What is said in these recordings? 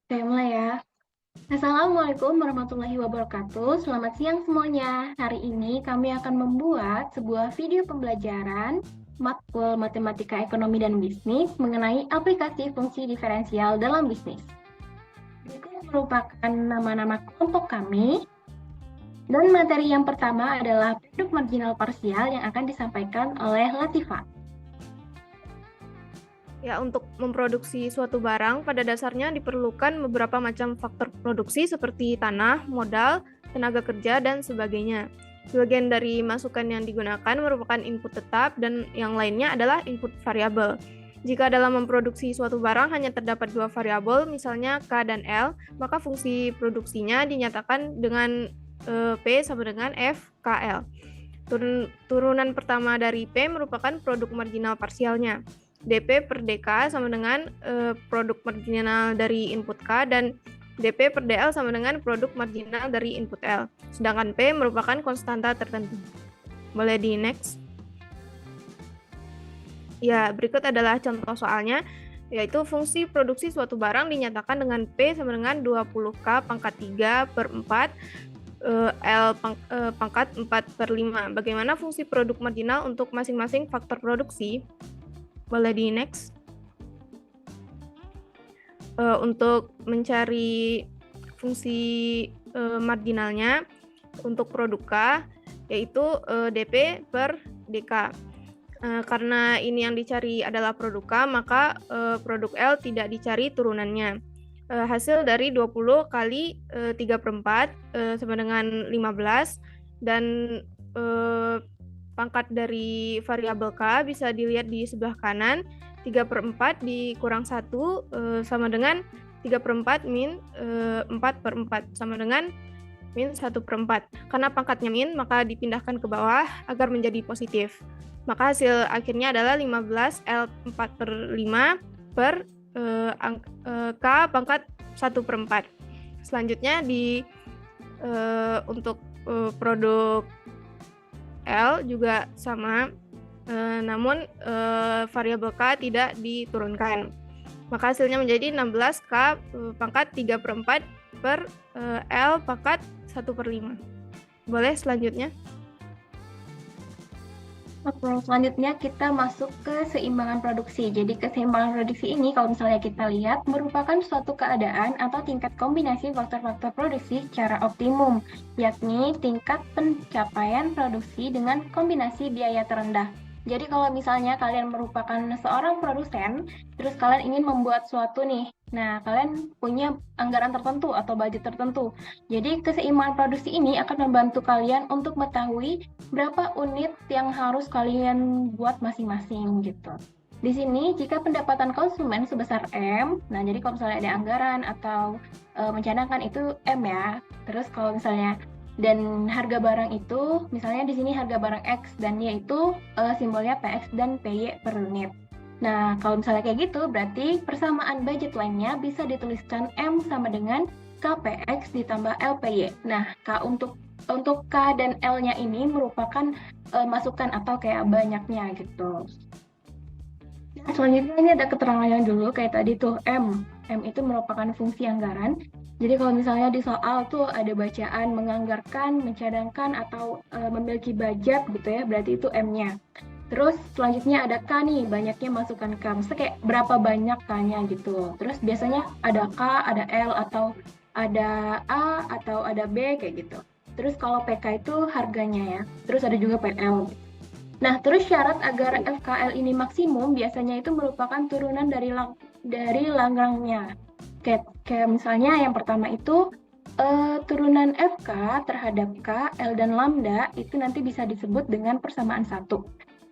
Saya mulai ya. Assalamualaikum warahmatullahi wabarakatuh. Selamat siang semuanya. Hari ini kami akan membuat sebuah video pembelajaran matkul Matematika Ekonomi dan Bisnis mengenai aplikasi fungsi diferensial dalam bisnis. Berikut merupakan nama-nama kelompok kami. Dan materi yang pertama adalah produk marginal parsial yang akan disampaikan oleh Latifah. Ya, untuk memproduksi suatu barang, pada dasarnya diperlukan beberapa macam faktor produksi seperti tanah, modal, tenaga kerja, dan sebagainya. Sebagian dari masukan yang digunakan merupakan input tetap dan yang lainnya adalah input variabel. Jika dalam memproduksi suatu barang hanya terdapat dua variabel, misalnya K dan L, maka fungsi produksinya dinyatakan dengan P sama dengan F KL. Turunan pertama dari P merupakan produk marginal parsialnya. DP per DK sama dengan produk marginal dari input K dan DP per DL sama dengan produk marginal dari input L. Sedangkan P merupakan konstanta tertentu. Boleh di next. Ya, berikut adalah contoh soalnya, yaitu fungsi produksi suatu barang dinyatakan dengan P sama dengan 20K pangkat 3 per 4 L pangkat 4 per 5. Bagaimana fungsi produk marginal untuk masing-masing faktor produksi? Boleh di next. Untuk mencari fungsi marginalnya untuk produk K, yaitu DP per DK. Karena ini yang dicari adalah produk K, maka produk L tidak dicari turunannya. Hasil dari 20 kali 3 per 4 sama dengan 15, dan pangkat dari variabel K bisa dilihat di sebelah kanan. 3 per 4 dikurang 1 sama dengan 3 per 4 min 4 per 4 sama dengan min 1 per 4. Karena pangkatnya min, maka dipindahkan ke bawah agar menjadi positif. Maka hasil akhirnya adalah 15 L 4 per 5 per K pangkat 1 per 4. Selanjutnya untuk produk L juga sama, namun variabel K tidak diturunkan. Maka hasilnya menjadi 16K pangkat 3 per 4 per L pangkat 1 per 5. Boleh selanjutnya? Oke, selanjutnya kita masuk ke seimbangan produksi. Jadi keseimbangan produksi ini kalau misalnya kita lihat merupakan suatu keadaan atau tingkat kombinasi faktor-faktor produksi secara optimum, yakni tingkat pencapaian produksi dengan kombinasi biaya terendah. Jadi kalau misalnya kalian merupakan seorang produsen, terus kalian ingin membuat suatu nih, nah kalian punya anggaran tertentu atau budget tertentu. Jadi keseimbangan produksi ini akan membantu kalian untuk mengetahui berapa unit yang harus kalian buat masing-masing gitu. Di sini jika pendapatan konsumen sebesar M, nah jadi kalau misalnya ada anggaran atau mencanangkan itu M ya. Terus kalau misalnya dan harga barang itu, misalnya di sini harga barang X dan Y itu simbolnya PX dan PY per unit. Nah, kalau misalnya kayak gitu, berarti persamaan budget lainnya bisa dituliskan M sama dengan KPX ditambah LPY. Nah, untuk K dan L-nya ini merupakan masukan atau kayak banyaknya gitu. Nah, selanjutnya ini ada keterangannya dulu, kayak tadi tuh M. M itu merupakan fungsi anggaran. Jadi kalau misalnya di soal tuh ada bacaan menganggarkan, mencadangkan, atau memiliki budget gitu ya, berarti itu M-nya. Terus selanjutnya ada K nih, banyaknya masukan K. Maksudnya kayak berapa banyak K-nya gitu. Terus biasanya ada K, ada L, atau ada A, atau ada B kayak gitu. Terus kalau PK itu harganya ya. Terus ada juga PL. Nah, terus syarat agar FKL ini maksimum biasanya itu merupakan turunan dari langgangnya. Kayak misalnya yang pertama itu turunan FK terhadap K, L, dan lambda itu nanti bisa disebut dengan persamaan 1.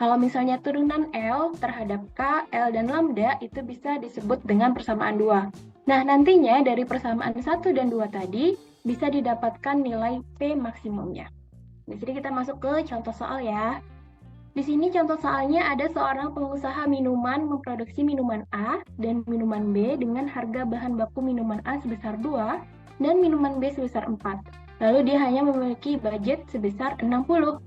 Kalau misalnya turunan L terhadap K, L, dan lambda itu bisa disebut dengan persamaan 2. Nah, nantinya dari persamaan 1 dan 2 tadi bisa didapatkan nilai P maksimumnya. Di sini kita masuk ke contoh soal ya. Di sini contoh soalnya ada seorang pengusaha minuman memproduksi minuman A dan minuman B dengan harga bahan baku minuman A sebesar 2 dan minuman B sebesar 4. Lalu dia hanya memiliki budget sebesar 60.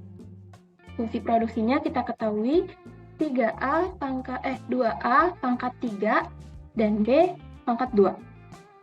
Fungsi produksinya kita ketahui 2A pangkat 3 dan B pangkat 2.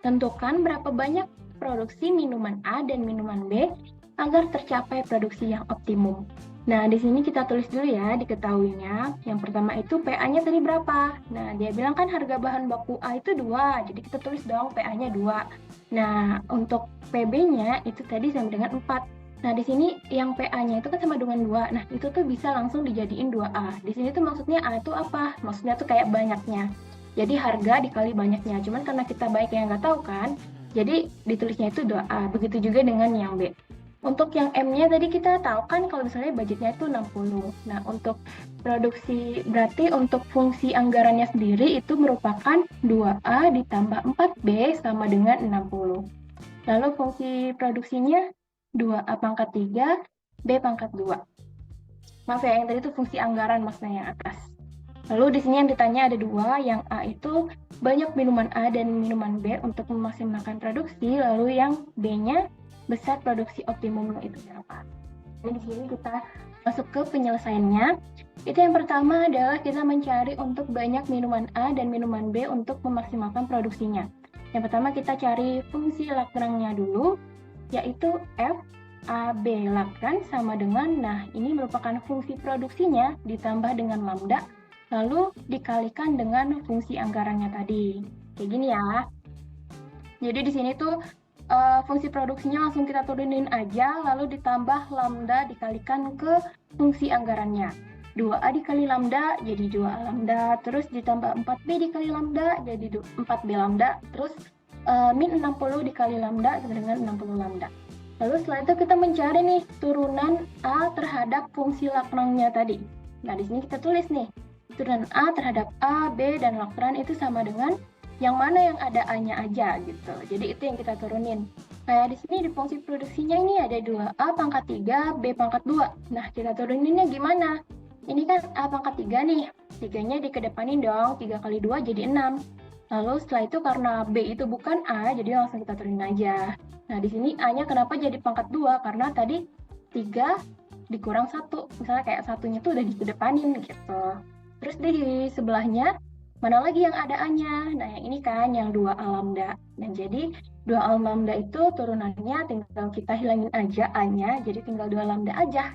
Tentukan berapa banyak produksi minuman A dan minuman B agar tercapai produksi yang optimum. Nah, di sini kita tulis dulu ya, diketahuinya. Yang pertama itu PA-nya tadi berapa? Nah, dia bilang kan harga bahan baku A itu 2, jadi kita tulis dong PA-nya 2. Nah, untuk PB-nya itu tadi sama dengan 4. Nah, di sini yang PA-nya itu kan sama dengan 2. Nah, itu tuh bisa langsung dijadiin 2A. Di sini tuh maksudnya A itu apa? Maksudnya tuh kayak banyaknya. Jadi harga dikali banyaknya. Cuman karena kita baik yang nggak tahu kan, jadi ditulisnya itu 2A. Begitu juga dengan yang B. Untuk yang M-nya tadi kita tahu kan kalau misalnya budgetnya itu 60. Nah, untuk produksi, berarti untuk fungsi anggarannya sendiri itu merupakan 2A ditambah 4B sama dengan 60. Lalu fungsi produksinya 2A pangkat 3, B pangkat 2. Maaf ya, yang tadi itu fungsi anggaran maksudnya yang atas. Lalu di sini yang ditanya ada 2, yang A itu banyak minuman A dan minuman B untuk memaksimalkan produksi, lalu yang B-nya besar produksi optimumnya itu berapa. Jadi di sini kita masuk ke penyelesaiannya. Itu yang pertama adalah kita mencari untuk banyak minuman A dan minuman B untuk memaksimalkan produksinya. Yang pertama kita cari fungsi Lagrange-nya dulu, yaitu F A B Lagrange sama dengan, nah ini merupakan fungsi produksinya ditambah dengan lambda, lalu dikalikan dengan fungsi anggarannya tadi. Kayak gini ya. Jadi di sini tuh fungsi produksinya langsung kita turunin aja, lalu ditambah lambda dikalikan ke fungsi anggarannya. 2A dikali lambda jadi 2A lambda, terus ditambah 4B dikali lambda jadi 4B lambda, terus min 60 dikali lambda sama dengan 60 lambda. Lalu setelah itu kita mencari nih turunan A terhadap fungsi Lagrange-nya tadi. Nah, di sini kita tulis nih, turunan A terhadap A, B, dan Lagrange itu sama dengan yang mana yang ada A-nya aja gitu. Jadi itu yang kita turunin. Kayak di sini di fungsi produksinya ini ada 2A pangkat 3, B pangkat 2. Nah, kita turuninnya gimana? Ini kan A pangkat 3 nih. 3-nya dikedepanin dong, 3 kali 2 jadi 6. Lalu setelah itu karena B itu bukan A, jadi langsung kita turunin aja. Nah, di sini A-nya kenapa jadi pangkat 2? Karena tadi 3 dikurang 1. Misalnya kayak satunya tuh udah dikedepanin gitu. Terus di sebelahnya, mana lagi yang ada A-nya? Nah, yang ini kan, yang 2A lambda. Dan jadi 2A lambda itu turunannya tinggal kita hilangin aja A-nya, jadi tinggal 2 lambda aja.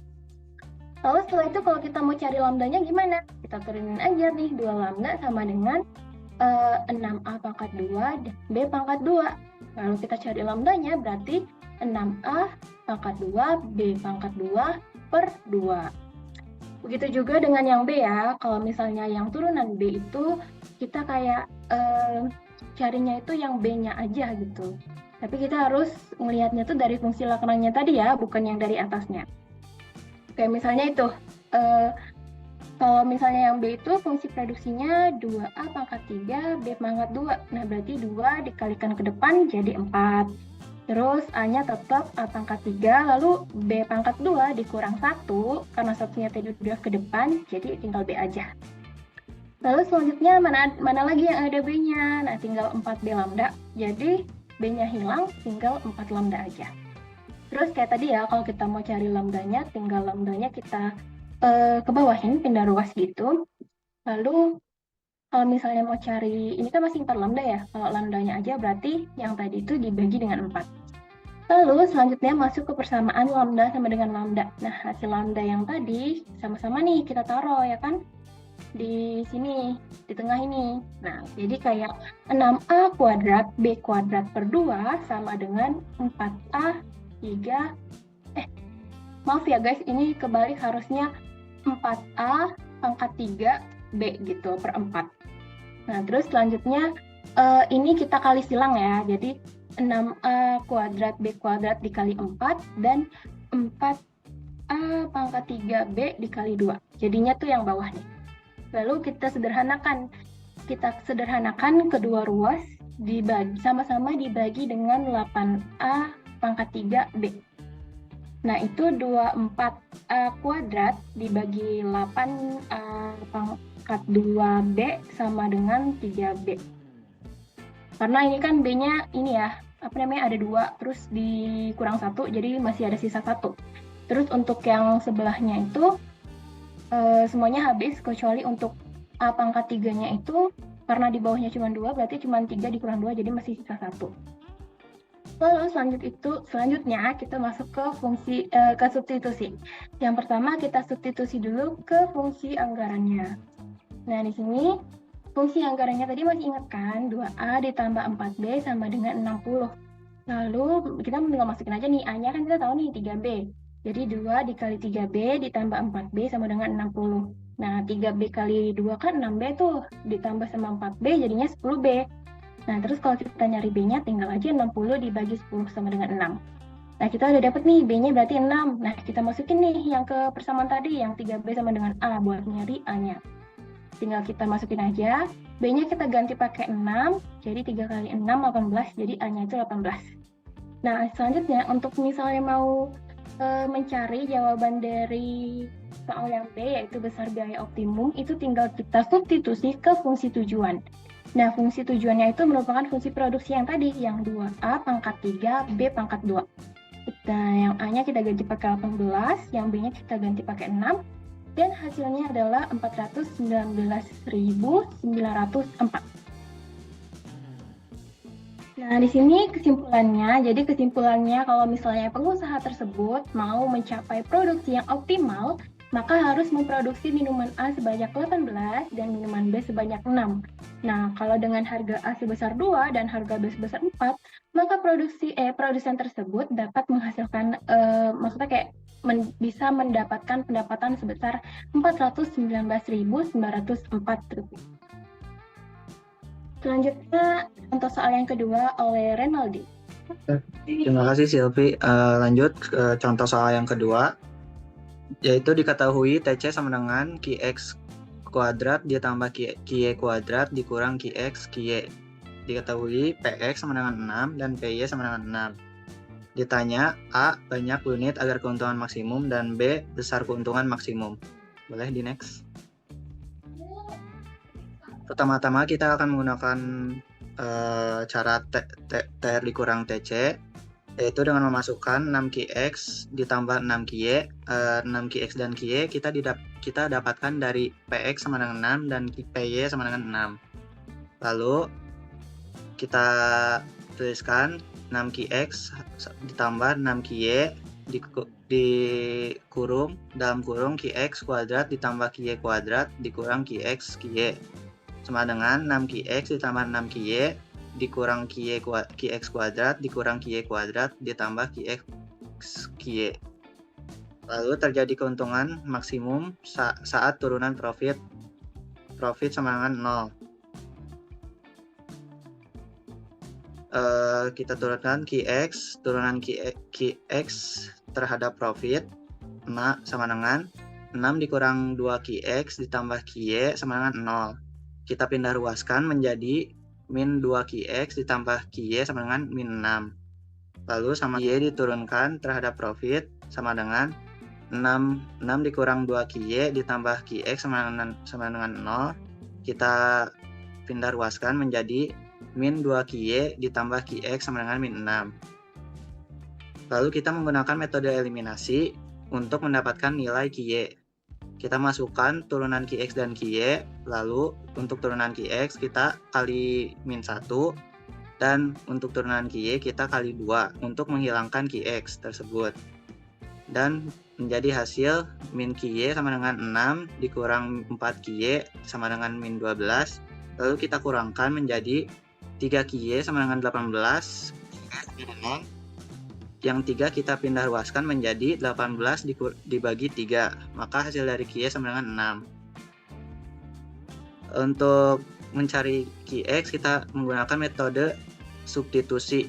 Lalu setelah itu kalau kita mau cari lambdanya gimana? Kita turunin aja nih, 2 lambda sama dengan 6A pangkat 2, B pangkat 2. Lalu kita cari lambdanya berarti 6A pangkat 2, B pangkat 2 per 2. Begitu juga dengan yang B ya, kalau misalnya yang turunan B itu kita kayak carinya itu yang B-nya aja gitu. Tapi kita harus melihatnya tuh dari fungsi Lagrange-nya tadi ya, bukan yang dari atasnya. Kayak misalnya itu, kalau misalnya yang B itu fungsi produksinya 2A pangkat 3, B pangkat 2. Nah, berarti 2 dikalikan ke depan jadi 4. Terus A-nya tetap A pangkat 3, lalu B pangkat 2 dikurang 1, karena satunya tadi udah ke depan, jadi tinggal B aja. Lalu selanjutnya mana lagi yang ada B-nya? Nah, tinggal 4B lambda, jadi B-nya hilang, tinggal 4 lambda aja. Terus kayak tadi ya, kalau kita mau cari lambdanya, tinggal lambdanya kita ke bawahin, pindah ruas gitu. Lalu kalau misalnya mau cari, ini kan masih 4 lambda ya, kalau lambdanya aja berarti yang tadi itu dibagi dengan 4. Lalu selanjutnya masuk ke persamaan lambda sama dengan lambda. Nah, hasil lambda yang tadi sama-sama nih kita taruh ya kan, di sini, di tengah ini. Nah, jadi kayak 6A kuadrat B kuadrat per 2 sama dengan 4A 3, maaf ya guys, ini kebalik, harusnya 4A pangkat 3 B gitu per 4. Nah, terus selanjutnya ini kita kali silang ya. Jadi 6A kuadrat B kuadrat dikali 4 dan 4A pangkat 3B dikali 2. Jadinya tuh yang bawah nih. Lalu kita sederhanakan. Kedua ruas dibagi sama-sama dibagi dengan 8A pangkat 3B. Nah, itu 24A kuadrat dibagi 8A pangkat 2B sama dengan 3B. Karena ini kan B-nya ini ya, ada 2, terus dikurang 1, jadi masih ada sisa 1. Terus untuk yang sebelahnya itu, semuanya habis, kecuali untuk A pangkat 3-nya itu Karena di bawahnya cuma 2, berarti cuma 3 dikurang 2, jadi masih sisa 1. Lalu selanjutnya kita masuk ke ke substitusi. Yang pertama kita substitusi dulu ke fungsi anggarannya. Nah, di sini fungsi anggarannya tadi masih ingat kan? 2A ditambah 4B sama dengan 60. Lalu kita tinggal masukin aja nih, A-nya kan kita tahu nih 3B. Jadi 2 dikali 3B ditambah 4B sama dengan 60. Nah, 3B kali 2 kan 6B tuh, ditambah sama 4B jadinya 10B. Nah, terus kalau kita nyari B-nya, tinggal aja 60 dibagi 10 sama dengan 6. Nah, kita udah dapet nih, B-nya berarti 6. Nah, kita masukin nih yang ke persamaan tadi, yang 3B sama dengan A, buat nyari A-nya. Tinggal kita masukin aja, B-nya kita ganti pakai 6, jadi 3 kali 6, 18, jadi A-nya itu 18. Nah, selanjutnya, untuk misalnya mau mencari jawaban dari soal yang B, yaitu besar biaya optimum, itu tinggal kita substitusi ke fungsi tujuan. Nah, fungsi tujuannya itu merupakan fungsi produksi yang tadi, yang 2A pangkat 3, B pangkat 2. Nah, yang A-nya kita ganti pakai 18, yang B-nya kita ganti pakai 6, dan hasilnya adalah 419.904. Nah, di sini kesimpulannya kalau misalnya pengusaha tersebut mau mencapai produksi yang optimal, maka harus memproduksi minuman A sebanyak 18 dan minuman B sebanyak 6. Nah, kalau dengan harga A sebesar 2 dan harga B sebesar 4, maka produsen tersebut dapat menghasilkan, bisa mendapatkan pendapatan sebesar Rp419.904. Selanjutnya, contoh soal yang kedua oleh Renaldi. Terima kasih Silvi. Lanjut ke contoh soal yang kedua, yaitu diketahui TC sama dengan QX kuadrat ditambah QY kuadrat dikurang QX QY. Diketahui PX sama dengan 6 dan PY sama dengan 6. Ditanya A banyak unit agar keuntungan maksimum dan B besar keuntungan maksimum. Boleh di next. Pertama-tama kita akan menggunakan cara TR dikurang TC, yaitu dengan memasukkan 6QX ditambah 6QY. 6QX dan QY kita dapatkan dari PX sama dengan 6 dan PY sama dengan 6. Lalu kita tuliskan 6QX ditambah 6QY dikurung dalam kurung QX kuadrat ditambah QY kuadrat dikurang QX QY sama dengan 6QX ditambah 6QY dikurang QX kuadrat dikurang QY kuadrat ditambah QX QY. Lalu terjadi keuntungan maksimum saat turunan profit sama dengan 0. Kita turunkan QX, turunan QX terhadap profit sama dengan 6 dikurang 2QX ditambah QY sama dengan 0. Kita pindah ruaskan menjadi min 2QX ditambah QY sama dengan min 6. Lalu sama Y diturunkan terhadap profit sama dengan 6 dikurang 2QY ditambah QX sama dengan 0. Kita pindah ruaskan menjadi min 2QY ditambah QX sama dengan min 6. Lalu kita menggunakan metode eliminasi untuk mendapatkan nilai QY. Kita masukkan turunan QX dan QY, lalu untuk turunan QX kita kali min 1, dan untuk turunan QY kita kali 2 untuk menghilangkan QX tersebut. Dan menjadi hasil min QY sama dengan 6 dikurang 4QY sama dengan min 12, lalu kita kurangkan menjadi 3QY sama dengan 18, yang 3 kita pindah ruaskan menjadi 18 dibagi 3, maka hasil dari QY sama dengan 6. Untuk mencari QX kita menggunakan metode substitusi.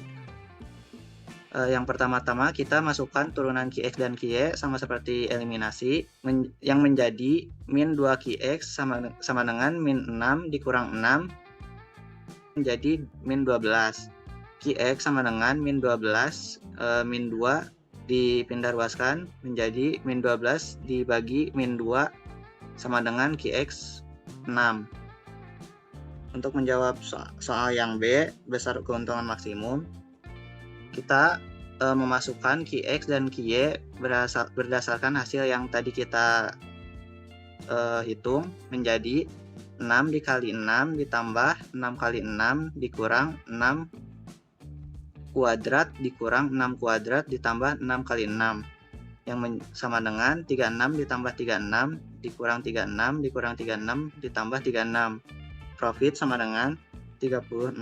Yang pertama-tama kita masukkan turunan QX dan QY sama seperti eliminasi, yang menjadi min 2QX sama dengan min 6 dikurang 6 menjadi min 12. QX sama dengan min 12, min 2 dipindah ruaskan menjadi min 12 dibagi min 2 sama dengan QX 6. Untuk menjawab soal yang B, besar keuntungan maksimum, kita memasukkan QX dan QY berdasarkan hasil yang tadi kita hitung menjadi 6 dikali 6 ditambah 6 kali 6 dikurang 6 kuadrat dikurang 6 kuadrat ditambah 6 kali 6 yang sama dengan 36 ditambah 36 dikurang 36 dikurang 36 ditambah 36. Profit sama dengan 36.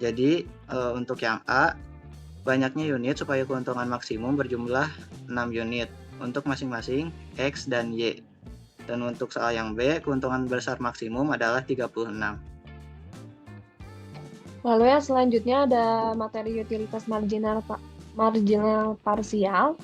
Jadi untuk yang A, banyaknya unit supaya keuntungan maksimum berjumlah 6 unit untuk masing-masing X dan Y. Dan untuk soal yang B, keuntungan besar maksimum adalah 36. Lalu yang selanjutnya ada materi utilitas marginal parsial.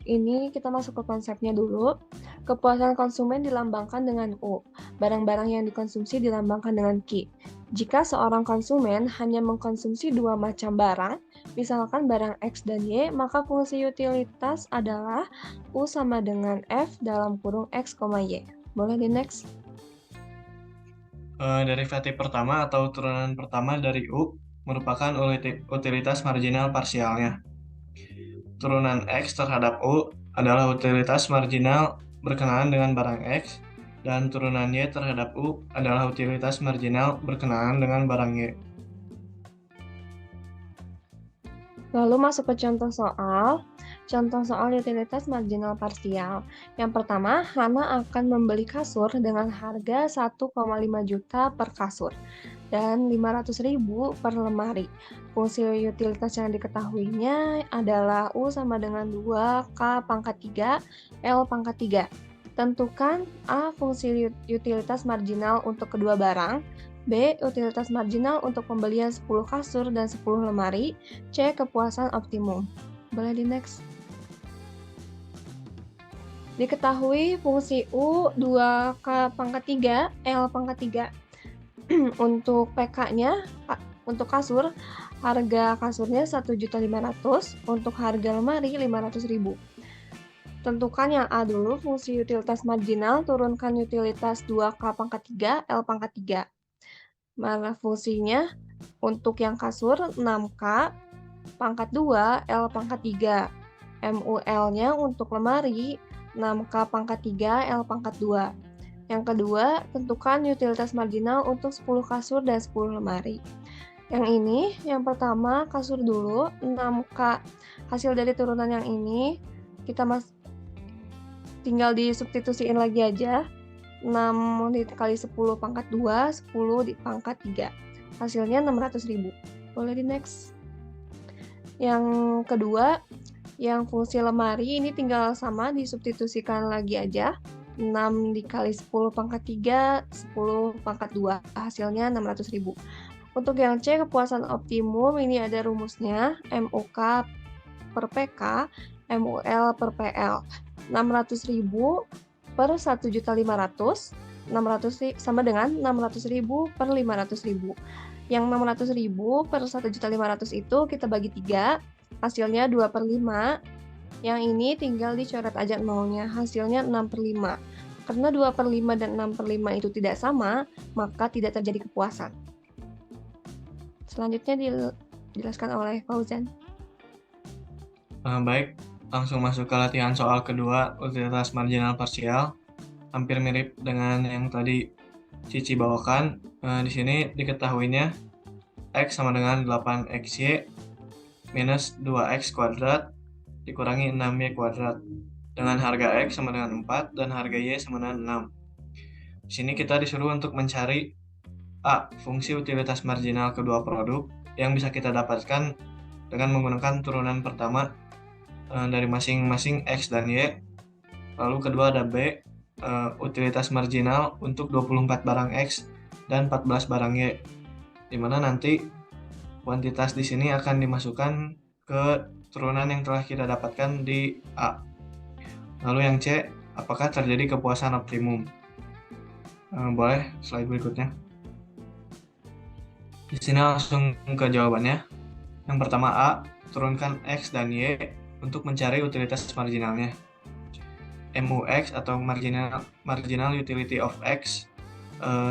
Ini kita masuk ke konsepnya dulu. Kepuasan konsumen dilambangkan dengan U. Barang-barang yang dikonsumsi dilambangkan dengan Q. Jika seorang konsumen hanya mengkonsumsi dua macam barang, misalkan barang X dan Y, maka fungsi utilitas adalah U sama dengan F dalam kurung X, Y. Boleh di next? Derivatif pertama atau turunan pertama dari U merupakan utilitas marginal parsialnya. Turunan X terhadap U adalah utilitas marginal berkenaan dengan barang X, dan turunan Y terhadap U adalah utilitas marginal berkenaan dengan barang Y. Lalu masuk ke contoh soal. Contoh soal utilitas marginal parsial. Yang pertama, Hana akan membeli kasur dengan harga 1,5 juta per kasur dan 500.000 per lemari. Fungsi utilitas yang diketahuinya adalah U sama dengan 2K pangkat 3 L pangkat 3. Tentukan A fungsi utilitas marginal untuk kedua barang, B utilitas marginal untuk pembelian 10 kasur dan 10 lemari, C kepuasan optimum. Boleh di next. Diketahui fungsi U 2K pangkat 3 L pangkat 3. Untuk PK-nya, untuk kasur, harga kasurnya 1.500.000, untuk harga lemari 500.000. Tentukan yang A dulu, fungsi utilitas marginal, turunkan utilitas 2K pangkat 3, L pangkat 3. Mana fungsinya? Untuk yang kasur, 6K pangkat 2, L pangkat 3. MUL-nya untuk lemari, 6K pangkat 3, L pangkat 2. Yang kedua, tentukan utilitas marginal untuk 10 kasur dan 10 lemari. Yang ini, yang pertama, kasur dulu, 6K. Hasil dari turunan yang ini, kita tinggal disubstitusiin lagi aja. 6 dikali 10 pangkat 2, 10 di pangkat 3. Hasilnya 600.000. Boleh di next. Yang kedua, yang fungsi lemari ini tinggal sama, disubstitusikan lagi aja. 6 dikali 10 pangkat 3, 10 pangkat 2. Hasilnya 600.000. Untuk yang C, kepuasan optimum, ini ada rumusnya. MUK per PK, MUL per PL. 600.000 per 1.500.000, 600 sama dengan 600.000 per 500.000. Yang 600.000 per 1.500.000 itu kita bagi 3, hasilnya 2/5. Yang ini tinggal dicoret aja nolnya, hasilnya 6/5. Karena 2/5 dan 6/5 itu tidak sama, maka tidak terjadi kepuasan. Selanjutnya dijelaskan oleh Fauzan. Baik, langsung masuk ke latihan soal kedua, utilitas marginal parsial. Hampir mirip dengan yang tadi Cici bawakan. Di sini diketahuinya X sama dengan 8XY minus 2X kuadrat dikurangi 6Y kuadrat. Dengan harga X sama dengan 4 dan harga Y sama dengan 6. Di sini kita disuruh untuk mencari A, fungsi utilitas marginal kedua produk yang bisa kita dapatkan dengan menggunakan turunan pertama dari masing-masing X dan Y. Lalu kedua ada B, utilitas marginal untuk 24 barang X dan 14 barang Y, di mana nanti kuantitas di sini akan dimasukkan ke turunan yang telah kita dapatkan di A. Lalu yang C, apakah terjadi kepuasan optimum? Boleh slide berikutnya. Di sini langsung ke jawabannya. Yang pertama A, turunkan X dan Y untuk mencari utilitas marginalnya. MUX atau marginal utility of X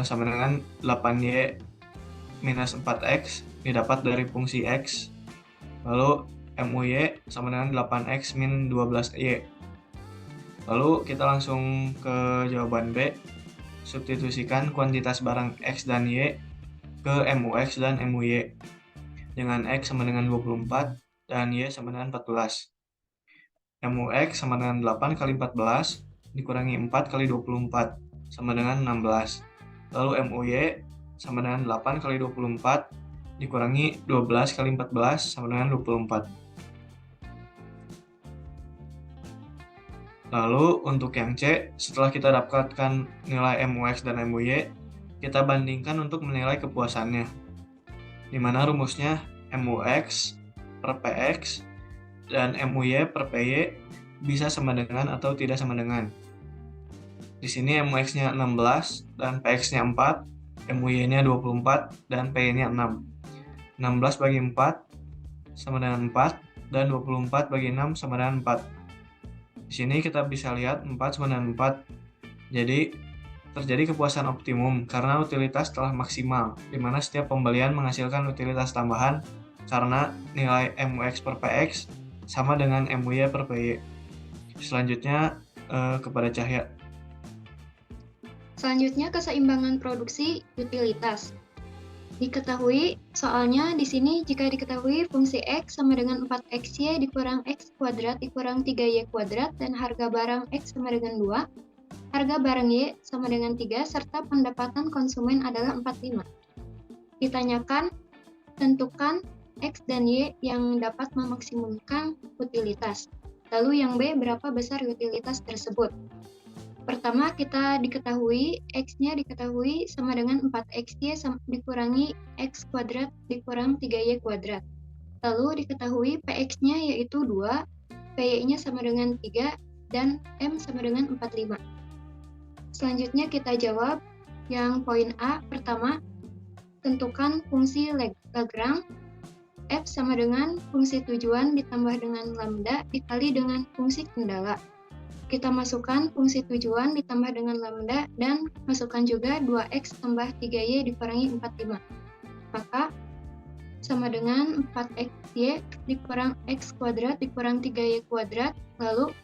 sama dengan 8Y minus 4X didapat dari fungsi X. Lalu MUY sama dengan 8X min 12Y. Lalu kita langsung ke jawaban B. substitusikan kuantitas barang X dan Y ke MUX dan MUY dengan X sama dengan 24 dan Y sama dengan 14. MUX sama dengan 8 kali 14 dikurangi 4 kali 24 sama dengan 16. Lalu MUY sama dengan 8 kali 24 dikurangi 12 kali 14 sama dengan 24. Lalu untuk yang C, setelah kita dapatkan nilai MUX dan MUY, kita bandingkan untuk menilai kepuasannya. Di mana rumusnya MUX per PX dan MUY per PY bisa sama dengan atau tidak sama dengan. Di sini MUX-nya 16 dan PX-nya 4, MUY-nya 24 dan PY-nya 6. 16 bagi 4 sama dengan 4 dan 24 bagi 6 sama dengan 4. Di sini kita bisa lihat 4 sama dengan 4. Jadi terjadi kepuasan optimum karena utilitas telah maksimal, di mana setiap pembelian menghasilkan utilitas tambahan karena nilai MUX per PX sama dengan MUY per PY. Selanjutnya kepada Cahya. Selanjutnya keseimbangan produksi utilitas. Diketahui, soalnya di sini jika diketahui fungsi X sama dengan 4XY dikurang X kuadrat dikurang 3Y kuadrat dan harga barang X sama dengan 2, harga barang Y sama dengan 3, serta pendapatan konsumen adalah 45. Ditanyakan, tentukan X dan Y yang dapat memaksimumkan utilitas. Lalu yang B, berapa besar utilitas tersebut? Pertama, kita diketahui X-nya diketahui sama dengan 4XY dikurangi X kuadrat dikurang 3Y kuadrat. Lalu diketahui PX-nya yaitu 2, PY-nya sama dengan 3, dan M sama dengan 45. Selanjutnya kita jawab yang poin A. Pertama, tentukan fungsi Lagrange. F sama dengan fungsi tujuan ditambah dengan lambda dikali dengan fungsi kendala. Kita masukkan fungsi tujuan ditambah dengan lambda dan masukkan juga 2x tambah 3y dikurangi 45. Maka sama dengan 4xy dikurang x kuadrat dikurang 3y kuadrat, lalu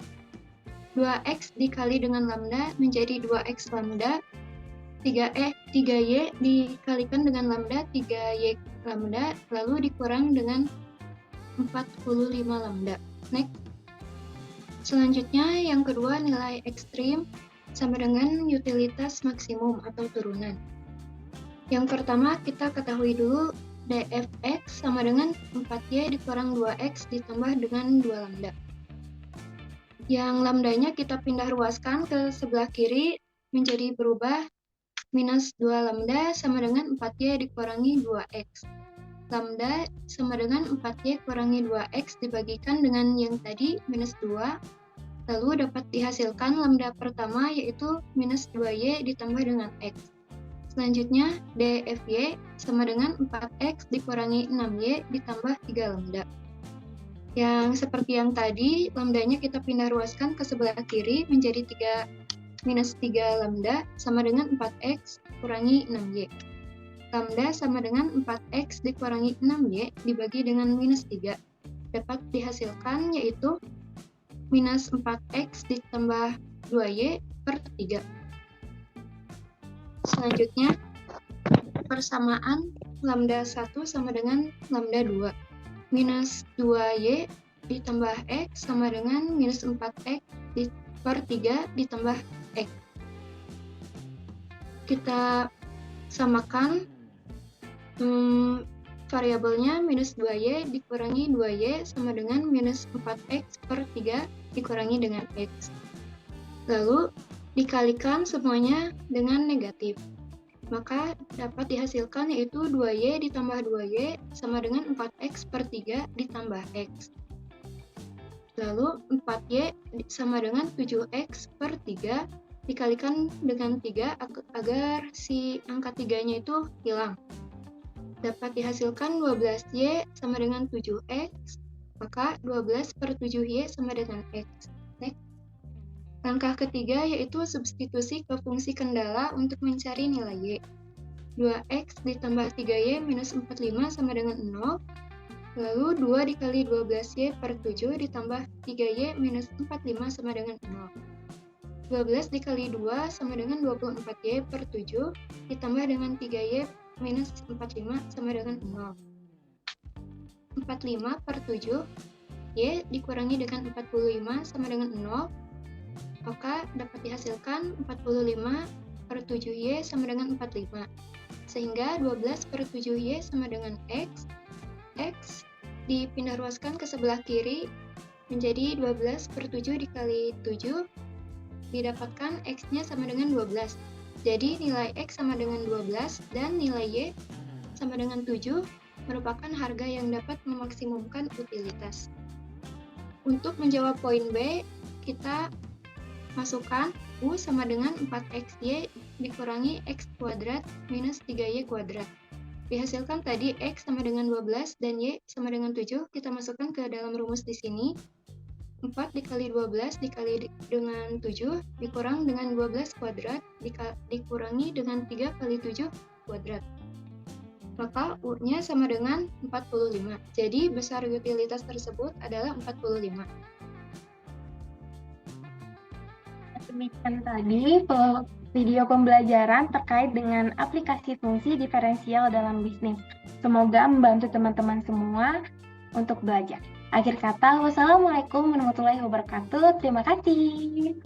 2x dikali dengan lambda menjadi 2x lambda, 3y dikalikan dengan lambda, 3y lambda, lalu dikurang dengan 45 lambda. Next. Selanjutnya, yang kedua, nilai ekstrim sama dengan utilitas maksimum atau turunan. Yang pertama, kita ketahui dulu dfx sama dengan 4y dikurang 2x ditambah dengan 2 lambda. Yang lambdanya kita pindah ruaskan ke sebelah kiri menjadi berubah minus 2 lambda sama dengan 4y dikurangi 2x. Lambda sama dengan 4y kurangi 2x dibagikan dengan yang tadi minus 2, lalu dapat dihasilkan lambda pertama yaitu minus 2y ditambah dengan x. Selanjutnya dfy sama dengan 4x dikurangi 6y ditambah 3 lambda. Yang seperti yang tadi, lambdanya kita pindah ruaskan ke sebelah kiri menjadi minus 3 lambda sama dengan 4x kurangi 6y. Lambda sama dengan 4x dikurangi 6y dibagi dengan minus 3. Dapat dihasilkan yaitu minus 4x ditambah 2y per 3. Selanjutnya, persamaan lambda 1 sama dengan lambda 2. Minus 2y ditambah x sama dengan minus 4x per 3 ditambah x. Kita samakan variabelnya minus 2y dikurangi 2y sama dengan minus 4x per 3 dikurangi dengan x. Lalu dikalikan semuanya dengan negatif. Maka dapat dihasilkan yaitu 2y ditambah 2y sama dengan 4x per 3 ditambah x. Lalu 4y sama dengan 7x per 3 dikalikan dengan 3 agar si angka 3-nya itu hilang. Dapat dihasilkan 12y sama dengan 7x, maka 12 per 7y sama dengan x. Next. Langkah ketiga yaitu substitusi ke fungsi kendala untuk mencari nilai y. 2x ditambah 3y minus 45 sama dengan 0, lalu 2 dikali 12y per 7 ditambah 3y minus 45 sama dengan 0. 12 dikali 2 sama dengan 24Y per 7, ditambah dengan 3Y minus 45 sama dengan 0. 45 per 7, Y dikurangi dengan 45 sama dengan 0, maka dapat dihasilkan 45 per 7Y sama dengan 45. Sehingga 12 per 7Y sama dengan X. X dipindah ruaskan ke sebelah kiri menjadi 12 per 7 dikali 7, didapatkan X-nya sama dengan 12. Jadi nilai X sama dengan 12 dan nilai Y sama dengan 7 merupakan harga yang dapat memaksimumkan utilitas. Untuk menjawab poin B, kita masukkan U sama dengan 4XY dikurangi X kuadrat minus 3Y kuadrat. Dihasilkan tadi X sama dengan 12 dan Y sama dengan 7, kita masukkan ke dalam rumus di sini. 4 dikali 12 dikali dengan 7 dikurang dengan 12 kuadrat dikurangi dengan 3 kali 7 kuadrat. Maka U-nya sama dengan 45. Jadi besar utilitas tersebut adalah 45. Demikian tadi video pembelajaran terkait dengan aplikasi fungsi diferensial dalam bisnis. Semoga membantu teman-teman semua untuk belajar. Akhir kata, wassalamualaikum warahmatullahi wabarakatuh. Terima kasih.